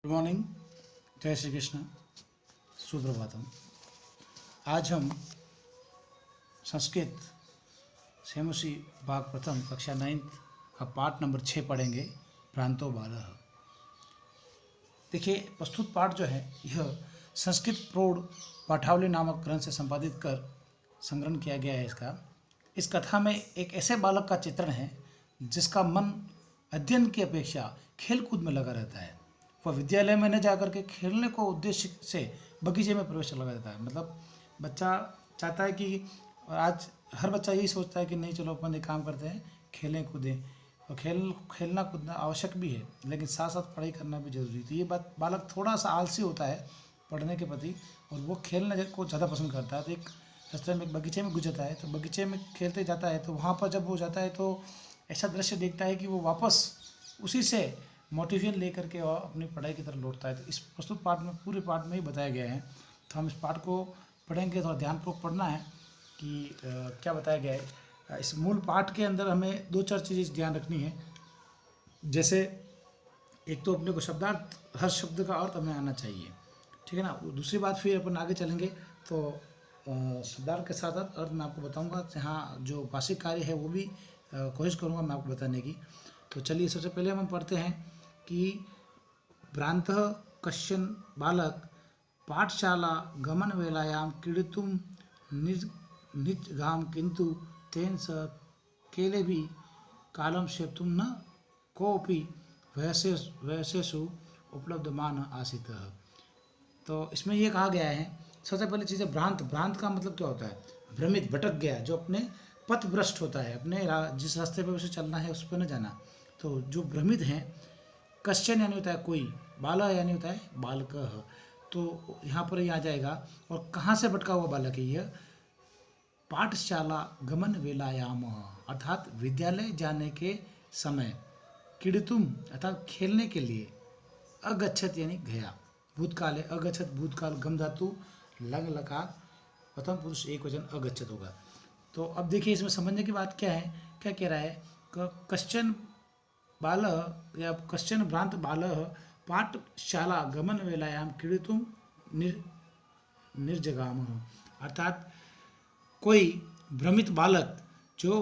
Good morning, जय श्री कृष्ण, सुप्रभातम। आज हम संस्कृत सेमुसी भाग प्रथम कक्षा 9 का पाठ नंबर 6 पढ़ेंगे, भ्रांतो बालः। देखिए, प्रस्तुत पाठ जो है यह संस्कृत प्रौढ़ पाठावली नामक ग्रंथ से संपादित कर संग्रहण किया गया है। इस कथा में एक ऐसे बालक का चित्रण है जिसका मन अध्ययन की अपेक्षा खेलकूद में लगा रहता है। वह विद्यालय में न जाकर के खेलने को उद्देश्य से बगीचे में प्रवेश लगा देता है। मतलब बच्चा चाहता है कि आज हर बच्चा यही सोचता है कि नहीं, चलो अपन एक काम करते हैं, खेलें कूदें। और खेलना कूदना आवश्यक भी है, लेकिन साथ साथ पढ़ाई करना भी जरूरी है। तो ये बालक थोड़ा सा आलसी होता है पढ़ने के प्रति, और वो खेलने को ज़्यादा पसंद करता है। तो एक रास्ते में एक बगीचे में घुस जाता है, तो बगीचे में खेलते जाता है। तो वहाँ पर जब वो जाता है तो ऐसा दृश्य देखता है कि वो वापस उसी से मोटिवेशन लेकर के और अपनी पढ़ाई की तरफ लौटता है। तो इस प्रस्तुत पाठ में, पूरे पाठ में ही बताया गया है। तो हम इस पाठ को पढ़ेंगे, थोड़ा ध्यानपूर्वक पढ़ना है कि क्या बताया गया है। इस मूल पाठ के अंदर हमें दो चार चीज़ें ध्यान रखनी है। जैसे एक तो अपने को शब्दार्थ, हर शब्द का अर्थ हमें आना चाहिए, ठीक है ना। दूसरी बात, फिर अपन आगे चलेंगे तो शब्दार्थ के साथ साथ अर्थ मैं आपको बताऊंगा। हाँ, जो भाषिक कार्य है वो भी कोशिश करूंगा मैं आपको बताने की। तो चलिए, सबसे पहले हम पढ़ते हैं कि भ्रान्तः कश्चन बालक पाठशाला गमन वेलायां क्रीडितुं निजगाम किंतु तेन स केलेभी कालं क्षेप्तुं न कोऽपि वयसेषु उपलब्धमान आसीतः। तो इसमें ये कहा गया है, सबसे पहले चीज़ है भ्रांत। भ्रांत का मतलब क्या होता है? भ्रमित, भटक गया, जो अपने पथ भ्रष्ट होता है, अपने जिस रास्ते पर उसे चलना है उस पर न जाना। तो जो भ्रमित हैं, कश्चन यानी होता है कोई, बाला यानी होता है बालकः। तो यहाँ पर ये आ जाएगा। और कहाँ से भटका हुआ बालक है यह? पाठशाला गमन वेलायाम, अर्थात विद्यालय जाने के समय, क्रीडितुम अर्थात खेलने के लिए, अगच्छत यानी गया, भूतकाल है, अगच्छत भूतकाल, गम धातु लंग लकार प्रथम पुरुष एक वचन अगच्छत होगा। तो अब देखिए, इसमें समझने की बात क्या है, क्या कह रहा है? कश्चन बाल या कश्चन भ्रांत बाल पाठशाला गमन वेलायाम क्रीडितुं निर्जगाम, अर्थात कोई भ्रमित बालक जो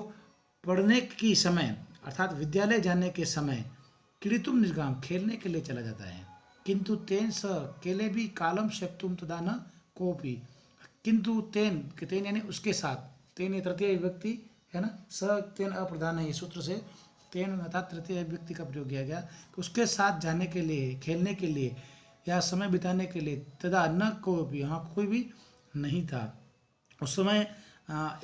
पढ़ने की समय अर्थात विद्यालय जाने के समय क्रीडितुं निर्गाम खेलने के लिए चला जाता है, किंतु तेन स केले भी कालम शक्तुम तदा न कोपी, किंतु तेन, तेन यानी उसके साथ, तेन ये तृतीय विभक्ति है ना, स तेन अप्रधान है, सूत्र से तेन अर्थात तृतीय विभक्ति का प्रयोग किया गया। तो उसके साथ जाने के लिए, खेलने के लिए या समय बिताने के लिए, तदा न कोई, यहाँ कोई भी नहीं था। उस समय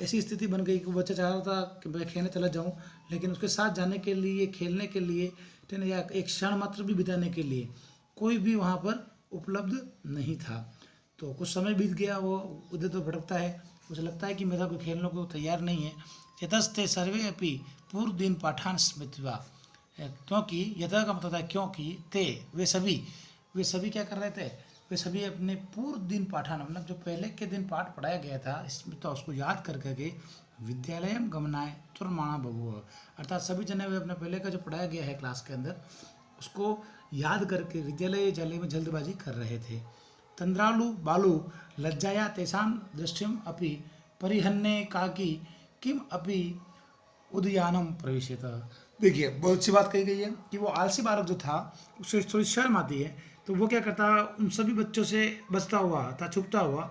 ऐसी स्थिति बन गई कि बच्चा चाह रहा था कि मैं खेलने चला जाऊं, लेकिन उसके साथ जाने के लिए, खेलने के लिए, या एक क्षण मात्र भी बिताने के लिए कोई भी वहाँ पर उपलब्ध नहीं था। तो कुछ समय बीत गया, वो उधर तो भटकता है, उसे लगता है कि मेरा कोई खेलने को तैयार नहीं है। यतस्ते सर्वे अपि पूर्व दिन पाठान स्मृत्वा, क्योंकि यथा का मतलब है क्योंकि, ते वे सभी क्या कर रहे थे? वे सभी अपने पूर्व दिन पाठान, मतलब जो पहले के दिन पाठ पढ़ाया गया था इसमें, तो उसको याद कर करके विद्यालय गमनाय तुरमाणा बभूव, अर्थात सभी जने वे अपने पहले का जो पढ़ाया गया है क्लास के अंदर उसको याद करके विद्यालय जाने में जल्दबाजी कर रहे थे। तंद्रालु बालु लज्जाया तेषां दृष्टिम अपि परिहन्ने काकी किम अपि उद्यानम प्रवेशित। देखिए, बहुत सी बात कही गई है कि वो आलसी बालक जो था उसे थोड़ी शर्म आती है, तो वो क्या करता, उन सभी बच्चों से बचता हुआ था, छुपता हुआ,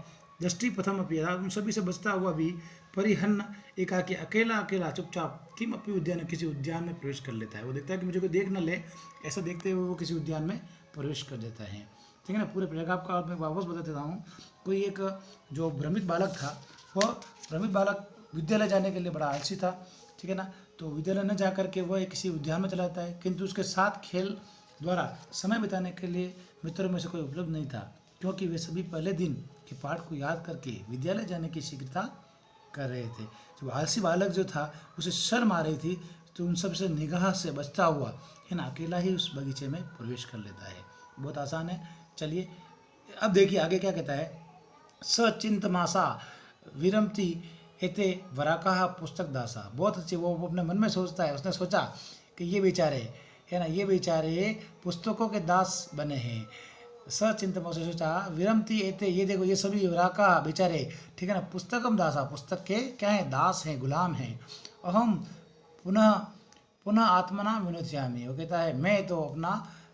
दृष्टि प्रथम अपी, उन सभी से बचता हुआ भी, परिहन्न एकाकी, अकेला अकेला चुपचाप, किम अपी उद्यान, किसी उद्यान में प्रवेश कर लेता है। वो देखता है कि मुझे कोई देख न ले, ऐसा देखते हुए वो किसी उद्यान में प्रवेश कर देता है। ठीक है ना। पूरे पैराग्राफ का मैं वापस बता देता हूँ। कोई एक जो भ्रमित बालक था, वह भ्रमित बालक विद्यालय जाने के लिए बड़ा आलसी था, ठीक है ना। तो विद्यालय न जा करके वह किसी उद्यान में चला जाता है, किंतु उसके साथ खेल द्वारा समय बिताने के लिए मित्रों में से कोई उपलब्ध नहीं था, क्योंकि वे सभी पहले दिन के पाठ को याद करके विद्यालय जाने की शीघ्रता कर रहे थे। जो आलसी बालक जो था उसे शर्म आ रही थी, तो उन सब से निगाह से बचता हुआ है ना, अकेला ही उस बगीचे में प्रवेश कर लेता है। बहुत आसान है। चलिए अब देखिए आगे क्या कहता है। सचिंतमासा विरमती एते वराकाह पुस्तक दासा। बहुत अच्छी, वो अपने मन में सोचता है, उसने सोचा कि ये बेचारे है ना, ये बेचारे पुस्तकों के दास बने हैं। सचिंतन सोचा विरमती एते, ये देखो ये सभी युवराका बेचारे, ठीक है ना, पुस्तकम दासा, पुस्तक के क्या है, दास हैं, गुलाम हैं। अहम पुनः पुनः आत्मना विनोदयामी, वो कहता है मैं तो अपना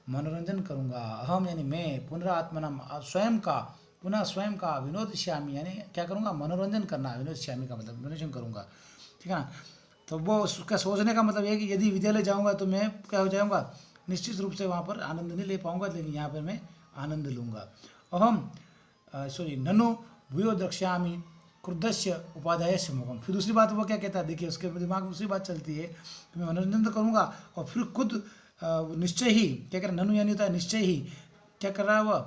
मनोरंजन करूंगा। अहम यानी मैं, पुनरात्मना स्वयं का, पुनः स्वयं का, विनोदश्यामी यानी क्या करूंगा, मनोरंजन करना, विनोदश्यामी का मतलब मनोरंजन करूंगा, ठीक है ना। तो वो उसका सोचने का मतलब है कि यदि विद्यालय जाऊंगा तो मैं क्या हो जाऊंगा, निश्चित रूप से वहाँ पर आनंद नहीं ले पाऊंगा, लेकिन यहाँ पर मैं आनंद लूंगा। अहम सॉरी ननु भूयो द्रक्ष्यामि क्रुद्धस्य उपाध्यायस्य मुखम। फिर दूसरी बात वो क्या कहता है, देखिए उसके दिमाग में दूसरी बात चलती है कि मैं मनोरंजन तो करूंगा और फिर खुद निश्चय ही क्या कर रहा है, ननु यानी होता है निश्चय ही, क्या कर रहा है वह,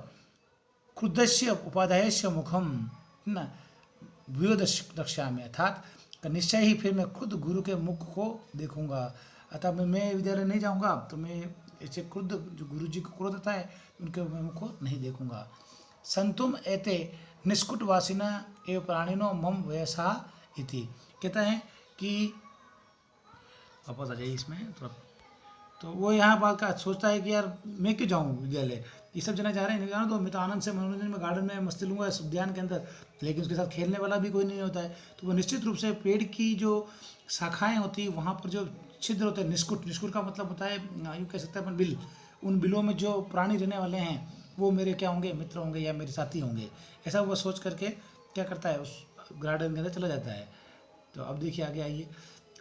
क्रुद्धस्य उपाध्यायस्य मुखम, है ना, भूयो द्रक्ष्यामि, अर्थात निश्चय ही फिर मैं खुद गुरु के मुख को देखूंगा। अतः मैं विद्यालय नहीं जाऊंगा तो मैं ऐसे क्रुद्ध, जो गुरु जी को क्रोध होता है उनके मुख को नहीं देखूंगा। संतुम एते निष्कुट वासिना एवं प्राणिनो मम वयसा इति, कहता है कि वापस आ जाइए इसमें थोड़ा। तो वो यहाँ बात का सोचता है कि यार मैं क्यों जाऊँ विद्यालय, ये सब जना जा रहे हैं, नहीं जाना तो मैं तो आनंद से मनोरंजन में गार्डन में मस्ती लूंगा इस उद्यान के अंदर, लेकिन उसके साथ खेलने वाला भी कोई नहीं होता है। तो वो निश्चित रूप से पेड़ की जो शाखाएं होती है वहाँ पर जो छिद्र होते हैं, निष्कुट, निष्कुट का मतलब होता है यूँ कह सकते हैं अपन बिल, उन बिलों में जो प्राणी रहने वाले हैं वो मेरे क्या होंगे, मित्र होंगे या मेरे साथी होंगे, ऐसा वो सोच करके क्या करता है, उस गार्डन के अंदर चला जाता है। तो अब देखिए आगे आइए।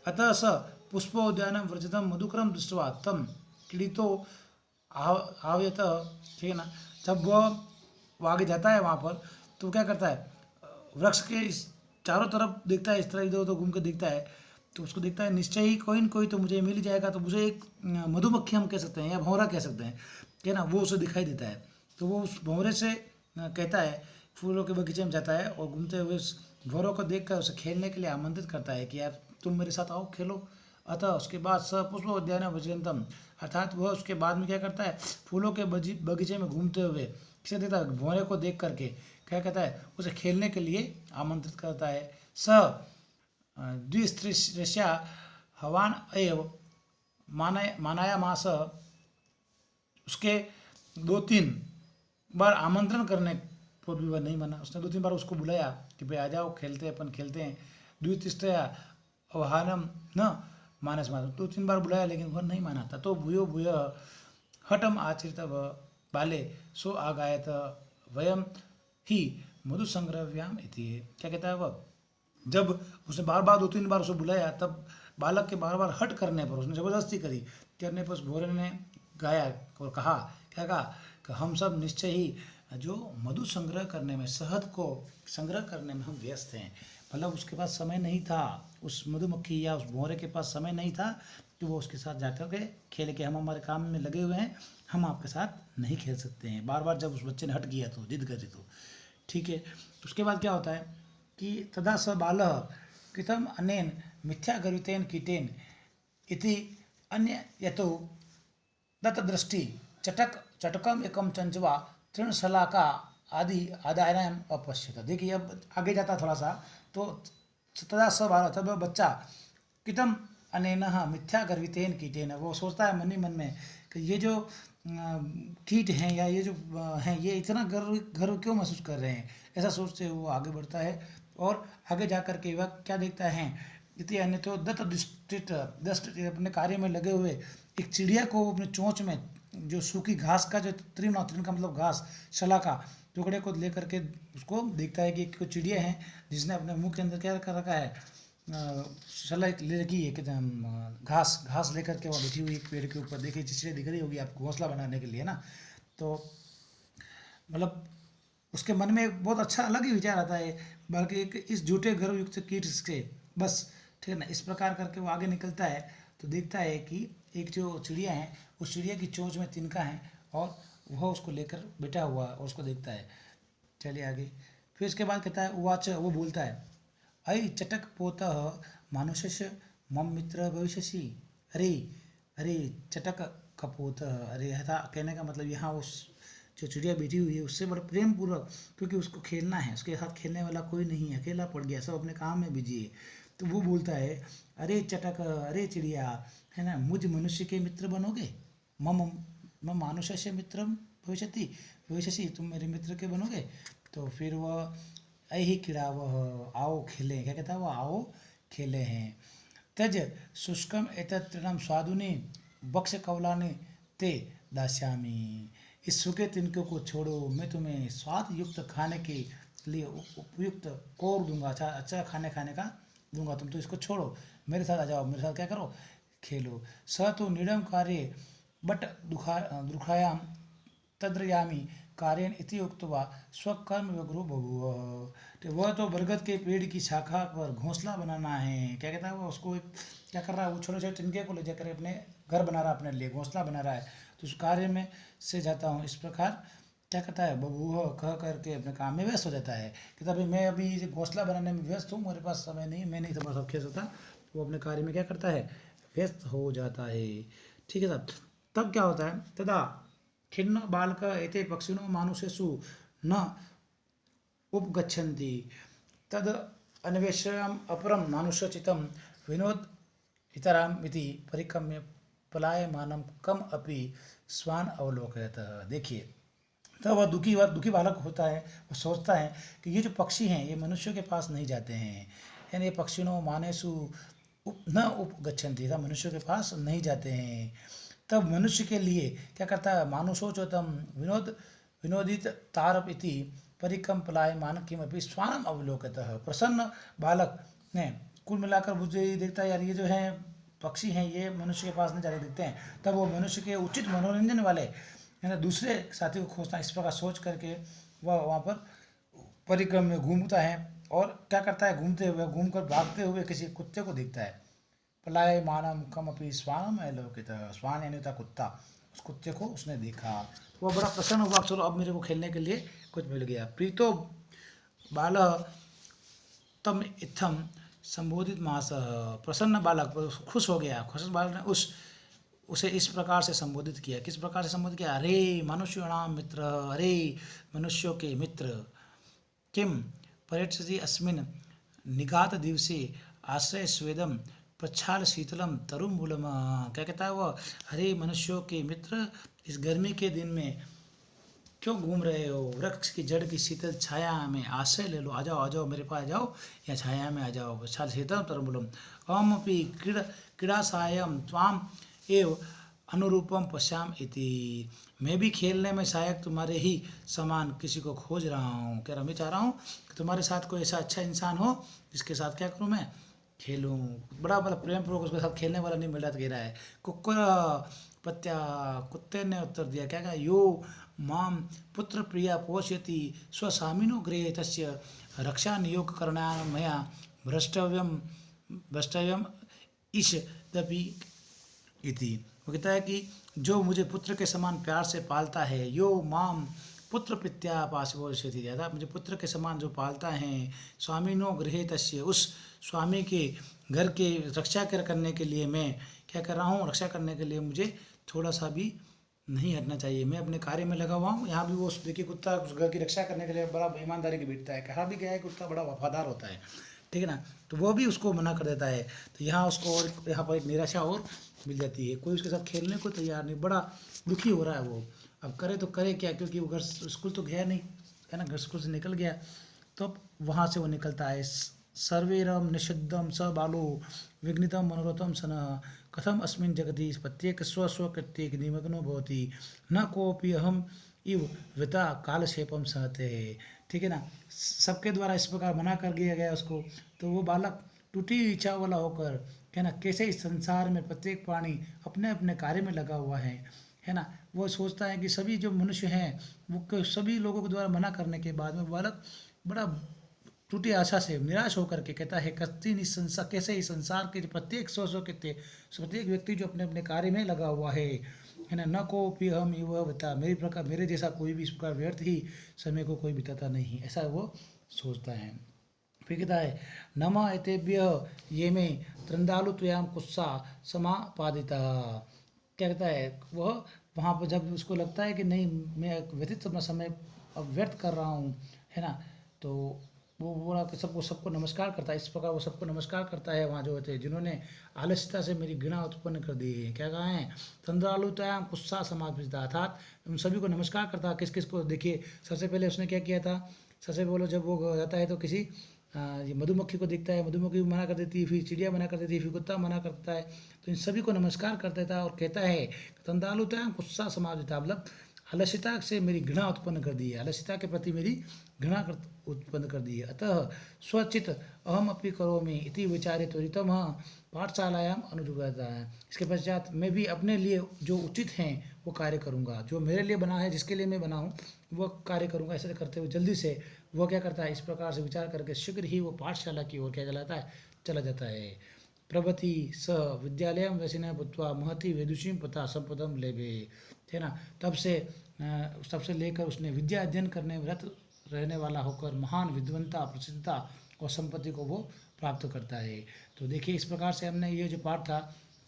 अतः स पुष्पोद्यानं व्रजतं मधुकरं दृष्ट्वा तं क्रीडितो आव्यत, ठीक है ना। जब वो आगे जाता है वहाँ पर तो क्या करता है, वृक्ष के इस चारों तरफ देखता है, इस तरह इधर उधर घूम कर देखता है, तो उसको देखता है निश्चय ही कोई न कोई तो मुझे मिल जाएगा। तो मुझे एक मधुमक्खी हम कह सकते हैं या भंवरा कह सकते हैं, क्या ना, वो उसे दिखाई देता है। तो वो उस भंवरे से कहता है, फूलों के बगीचे में जाता है और घूमते हुए उस भंवरों को देख कर उसे खेलने के लिए आमंत्रित करता है कि यार तुम मेरे साथ आओ खेलो। अतः उसके बाद स पुष्प उद्यान वजंतम, अर्थात वह उसके बाद में क्या करता है, फूलों के बगीचे में घूमते हुए किसे देता है, भंवरे को देख करके क्या कहता है, उसे खेलने के लिए आमंत्रित करता है। स द्विस्त्रिश्या हवान एव मानाया मास, उसके 2-3 बार आमंत्रण करने पर भी वह नहीं माना। उसने 2-3 बार उसको बुलाया कि भाई आ जाओ खेलते हैं, अपन खेलते हैं। द्वितीया अवहानम न मानस मानस, 2-3 बार बुलाया लेकिन वह नहीं माना था। तो भूयो भूय हठम आचरित बाले सो आगायत वयम ही मधु संग्रव्याम इति, क्या कहता है वह, जब उसने बार बार 2-3 बार उसे बुलाया तब बालक के बार बार हट करने पर, उसने जबरदस्ती करने पर उस भोरे ने गाया और कहा, क्या कहा कि हम सब निश्चय ही जो मधु संग्रह करने में, शहद को संग्रह करने में हम व्यस्त हैं। मतलब उसके पास समय नहीं था, उस मधुमक्खी या उस भौरे के पास समय नहीं था कि वो उसके साथ जाकर के खेले कि हम हमारे काम में लगे हुए हैं, हम आपके साथ नहीं खेल सकते हैं। बार बार जब उस बच्चे ने हट किया तो, जिद करी तो, ठीक है। उसके बाद क्या होता है कि तदा स बालः कृतम अनेन मिथ्या गर्वितेन कीटेन इति अन्य यतो दत्तदृष्टि चटकम एकम चंचवा तृणशलाका आदि आदायम अपश्यत। देखिए अब आगे जाता थोड़ा सा, तो तदा स बालः, तब बच्चा कितम अनेन मिथ्या गर्वितेन कीटेन, वो सोचता है मन ही मन में कि ये जो कीट हैं या ये जो हैं ये इतना गर्व क्यों महसूस कर रहे हैं, ऐसा सोचते हुए वो आगे बढ़ता है। और आगे जा कर के वह क्या देखता है, इति अन्य तो दस्त अपने कार्य में लगे हुए एक चिड़िया को अपने चोंच में जो सूखी घास का जो तृण का मतलब घास, शला का टुकड़े को लेकर के उसको देखता है कि कोई चिड़िया है जिसने अपने मुंह के अंदर क्या कर रखा है, शला ले रखी है, कहते हैं घास लेकर के वो बैठी हुई एक पेड़ के ऊपर। देखिए चिड़िया दिख रही होगी आपको घोंसला बनाने के लिए ना। तो मतलब उसके मन में बहुत अच्छा अलग ही विचार आता है, बल्कि इस झूठे गर्वयुक्त कीट से बस, ठीक है ना। इस प्रकार करके वो आगे निकलता है तो देखता है कि एक जो चिड़िया है उस चिड़िया की चोंच में तिनका है और वह उसको लेकर बैठा हुआ और उसको देखता है। चलिए आगे, फिर इसके बाद कहता है उवाच, वो बोलता है अयि चटक पोतः मानुषस्य मम मित्र भविष्यसि। अरे अरे चटक कपोत, अरे ऐसा कहने का मतलब यहाँ उस जो चिड़िया बैठी हुई है उससे बड़ा प्रेम पूर्वक, क्योंकि उसको खेलना है, उसके साथ खेलने वाला कोई नहीं है, अकेला पड़ गया, सब अपने काम में बिजी है। तो वो बोलता है अरे चटक, अरे चिड़िया, है ना, मुझ मनुष्य के मित्र बनोगे। मम मम मानुषस्य मित्रम भविष्यति भविष्यसि, तुम मेरे मित्र के बनोगे। तो फिर वह ऐहि क्रीड़ा, वह आओ खेलें, क्या कहता है वो, आओ खेले हैं। त्यज शुष्कम एतत् तृणम स्वादुनि बक्ष कवलानि ते दास्यामि, इस सूखे तिनकों को छोड़ो, मैं तुम्हें स्वाद युक्त खाने के लिए उपयुक्त कोर दूंगा, अच्छा अच्छा खाने खाने का दूंगा, तुम तो इसको छोड़ो, मेरे साथ आ जाओ, मेरे साथ क्या करो, खेलो। स तो निडम कार्य बट दुखायाम तद्रयामी कार्यन इति उक्त्वा स्वकर्म व्यग्रो बभूव। तो वह तो बरगद के पेड़ की शाखा पर घोंसला बनाना है, क्या कहता है वो, उसको क्या कर रहा है, वो छोटे छोटे तिनके को ले जाकर अपने घर बना रहा है, अपने लिए घोंसला बना रहा है। तो उस कार्य में से जाता हूँ, इस प्रकार क्या कहता है, बबूह कह करके अपने काम में व्यस्त हो जाता है। कि तभी मैं अभी घोंसला बनाने में व्यस्त हूँ, मेरे पास समय नहीं, मैं नहीं तुम्हारा सब खेल सकता। वो अपने कार्य में क्या करता है, व्यस्त हो जाता है। ठीक है साहब। तब क्या होता है, तदा खिन्न बालक एते पक्षिणो मानुषेषु न उपगच्छन्ति तद अन्वेष्यम् अपरम मानुषचितं विनोद इतराम इति परिक्रम्य पलायमानं कम अपि स्वान अवलोकयत। देखिए, तब वह दुखी बालक होता है, वो सोचता है कि ये जो पक्षी हैं ये मनुष्यों के पास नहीं जाते हैं, यानी ये पक्षिणों मानेसु न उपगच्छन्ति, मनुष्यों के पास नहीं जाते हैं। तब मनुष्य के लिए क्या करता है, मानुषोचोतम विनोदित तारप इति परिकम पलायमान किमपि स्वानम अवलोकतः। प्रसन्न बालक ने कुल मिलाकर मुझे ये देखता है, यार ये जो है पक्षी हैं ये मनुष्य के पास नहीं जाते दिखते हैं। तब वो मनुष्य के उचित मनोरंजन वाले है ना दूसरे साथी को खोजना, इस प्रकार सोच करके वह वहाँ पर परिक्रम में घूमता है। और क्या करता है, घूमते हुए घूमकर भागते हुए किसी कुत्ते को देखता है। पलाय मानम कम अपनी स्वानम अलोकित, स्वान यानी था कुत्ता, उस कुत्ते को उसने देखा, वह बड़ा प्रसन्न हुआ, चलो अब मेरे को खेलने के लिए कुछ मिल गया। प्रीतो बाल तम इत्थम संबोधित मास, प्रसन्न बालक खुश हो गया, खुश बालक ने उसे इस प्रकार से संबोधित किया। किस प्रकार से संबोधित किया, अरे मनुष्याणाम मित्र, अरे मनुष्यों के मित्र, किम पर्यटति अस्मिन् निगात दिवसे आश्रय स्वेदम प्रच्छाल शीतलम तरुमूलम। क्या कहता है वो, अरे मनुष्यों के मित्र, इस गर्मी के दिन में क्यों घूम रहे हो, वृक्ष की जड़ की शीतल छाया में आश्रय ले लो, आ जाओ आ जाओ मेरे पास आ जाओ, या छाया में आ जाओ, प्रच्छाल शीतलम तरुमूलम। अहमपि क्रीड़ा सायं त्वाम एव अनुरूपम पश्याम इति, मैं भी खेलने में शायद तुम्हारे ही समान किसी को खोज रहा हूँ। क्या मैं चाह रहा हूँ कि तुम्हारे साथ कोई ऐसा अच्छा इंसान हो जिसके साथ क्या करूँ, मैं खेलूँ। बड़ा मतलब प्रेम पूर्वक उसके साथ खेलने वाला नहीं मिल रहा, कह रहा है। कुक्कुर पत्या, कुत्ते ने उत्तर दिया, क्या कहा, यो माम पुत्र प्रिया पोषयति स्वसामिनो गृहे तस्य रक्षा नियोग करना मया भ्रष्टव्यम भ्रष्टव्यम ईश दपि इति। वो कहता है कि जो मुझे पुत्र के समान प्यार से पालता है, यो माम पुत्र पित्या पाशवो थी, ज़्यादा मुझे पुत्र के समान जो पालता है, स्वामिनो गृहे तस्य, उस स्वामी के घर के रक्षा करने के लिए मैं क्या कर रहा हूँ, रक्षा करने के लिए मुझे थोड़ा सा भी नहीं हटना चाहिए, मैं अपने कार्य में लगा हुआ हूँ। यहाँ भी वो देखिए कुत्ता उस घर की रक्षा करने के लिए बड़ा ईमानदारी की बैठता है, कहा भी गया है कुत्ता बड़ा वफादार होता है, ठीक है ना। तो वो भी उसको मना कर देता है। तो यहाँ उसको और यहाँ पर एक निराशा और मिल जाती है, कोई उसके साथ खेलने को तैयार नहीं, बड़ा दुखी हो रहा है वो। अब करे तो करे क्या, क्योंकि वो घर स्कूल तो गया नहीं है ना, घर स्कूल से निकल गया। तो वहाँ से वो निकलता है, सर्वेरम निषिद्धम स बालो विघ्नितम मनोरथम सन कथम अस्मिन् जगति प्रत्येक स्व स्व प्रत्येक निमग्नो भवति न कोपि अहम इव विता कालक्षेपम सहते है। ठीक है ना, सबके द्वारा इस प्रकार मना कर दिया गया उसको। तो वो बालक टूटी इच्छा वाला होकर, है ना, कैसे इस संसार में प्रत्येक प्राणी अपने अपने कार्य में लगा हुआ है ना। वो सोचता है कि सभी जो मनुष्य हैं वो सभी लोगों के द्वारा मना करने के बाद में बालक बड़ा टूटी आशा से निराश होकर के कहता है, कस्ती इस संसार, कैसे इस संसार के प्रत्येक सौ के प्रत्येक व्यक्ति जो अपने अपने कार्य में लगा हुआ है ना, न को भी हम युवा बता, मेरी प्रकार मेरे जैसा कोई भी इस प्रकार व्यर्थ ही समय को कोई बिताता नहीं, ऐसा वो सोचता है। फिर कहता है, नमा एतेभ्य ये में त्रंदालु त्वयाम कुत्सा समापादिता। क्या कहता है वह, वहाँ पर जब उसको लगता है कि नहीं मैं व्यतीत अपना समय अब व्यर्थ कर रहा हूँ, है ना, तो वो बोला कि सबको सबको नमस्कार करता है, इस प्रकार वो सबको नमस्कार करता है वहाँ जो थे जिन्होंने आलस्यता से मेरी घृणा उत्पन्न कर दी है। क्या कहा है? तंद्रालुतायाम कुत्सा समापिता, अर्थात उन सभी को नमस्कार करता है। किस किस को? देखिए, सबसे पहले उसने क्या किया था? सबसे बोलो, जब वो जाता है तो किसी ये मधुमक्खी को देखता है, मधुमक्खी भी मना कर देती है, फिर चिड़िया मना कर देती है, फिर कुत्ता मना करता है। तो इन सभी को नमस्कार कर देता है और कहता है तंदालुतायाम कुत्सा समापिता, मतलब आलस्यता से मेरी घृणा उत्पन्न कर दी है, आलस्यता के प्रति मेरी घृणा उत्पन्न कर दी है। अतः स्वचित अहम अपि करोमि इति विचारे त्वरितम पाठशालायाम अनुजुगाता है। इसके पश्चात मैं भी अपने लिए जो उचित हैं वो कार्य करूँगा, जो मेरे लिए बना है, जिसके लिए मैं बना हूँ वो कार्य करूँगा। ऐसे करते हुए जल्दी से वो क्या करता है? इस प्रकार से विचार करके शीघ्र ही वो पाठशाला की ओर क्या चलाता है? चला जाता है। प्रभति स विद्यालय व्यसिन भूत्वा महति विदुषीं पता संपदम लेबे, है ना। तब से लेकर उसने विद्या अध्ययन करने व्रत रहने वाला होकर महान विद्वंता, प्रसिद्धता और संपत्ति को वो प्राप्त करता है। तो देखिए, इस प्रकार से हमने ये जो पाठ था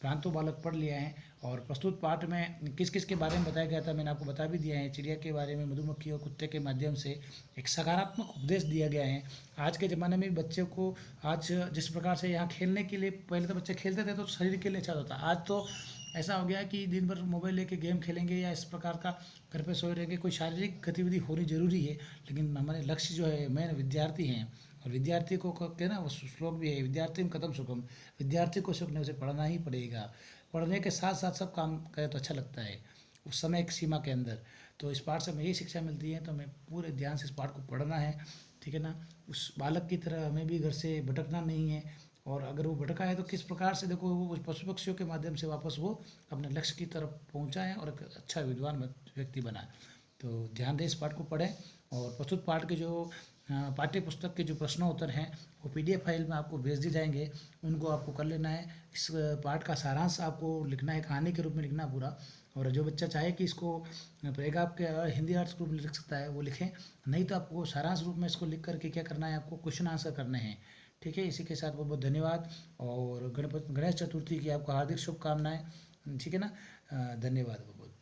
भ्रांतो बालक पढ़ लिया है। और प्रस्तुत पाठ में किस किस के बारे में बताया गया था मैंने आपको बता भी दिया है। चिड़िया के बारे में, मधुमक्खी और कुत्ते के माध्यम से एक सकारात्मक उपदेश दिया गया है। आज के ज़माने में बच्चे को, आज जिस प्रकार से यहाँ खेलने के लिए, पहले तो बच्चे खेलते थे तो शरीर के लिए अच्छा होता था, आज तो ऐसा हो गया है कि दिन भर मोबाइल लेके गेम खेलेंगे या इस प्रकार का घर पे सोए रहेंगे। कोई शारीरिक गतिविधि होनी जरूरी है, लेकिन हमारे लक्ष्य जो है मेन विद्यार्थी हैं। और विद्यार्थी को कहते हैं ना, वो श्लोक भी है, विद्यार्थी में कदम सुखम, विद्यार्थी को सुख नहीं, उसे पढ़ना ही पड़ेगा। पढ़ने के साथ साथ सब काम करे तो अच्छा लगता है, उस समय एक सीमा के अंदर। तो इस पाठ से हमें यही शिक्षा मिलती है, तो हमें पूरे ध्यान से इस पाठ को पढ़ना है, ठीक है ना। उस बालक की तरह हमें भी घर से भटकना नहीं है। और अगर वो भटका है तो किस प्रकार से, देखो, वो उस पशु पक्षियों के माध्यम से वापस वो अपने लक्ष्य की तरफ पहुंचा है और एक अच्छा विद्वान व्यक्ति बना है। तो ध्यान दें, इस पाठ को पढ़ें। और प्रस्तुत पाठ के जो पाठ्य पुस्तक के जो प्रश्नोत्तर हैं वो PDF फाइल में आपको भेज दिए जाएंगे, उनको आपको कर लेना है। इस पाठ का सारांश आपको लिखना है, कहानी के रूप में लिखना पूरा। और जो बच्चा चाहे कि इसको पैराग्राफ के हिंदी अर्थ रूप में लिख सकता है वो लिखें, नहीं तो आपको सारांश रूप में इसको लिख करके क्या करना है, आपको क्वेश्चन आंसर करने हैं, ठीक है। इसी के साथ बहुत बहुत धन्यवाद। और गणेश चतुर्थी की आपको हार्दिक शुभकामनाएं, ठीक है ना। धन्यवाद बहुत बहुत।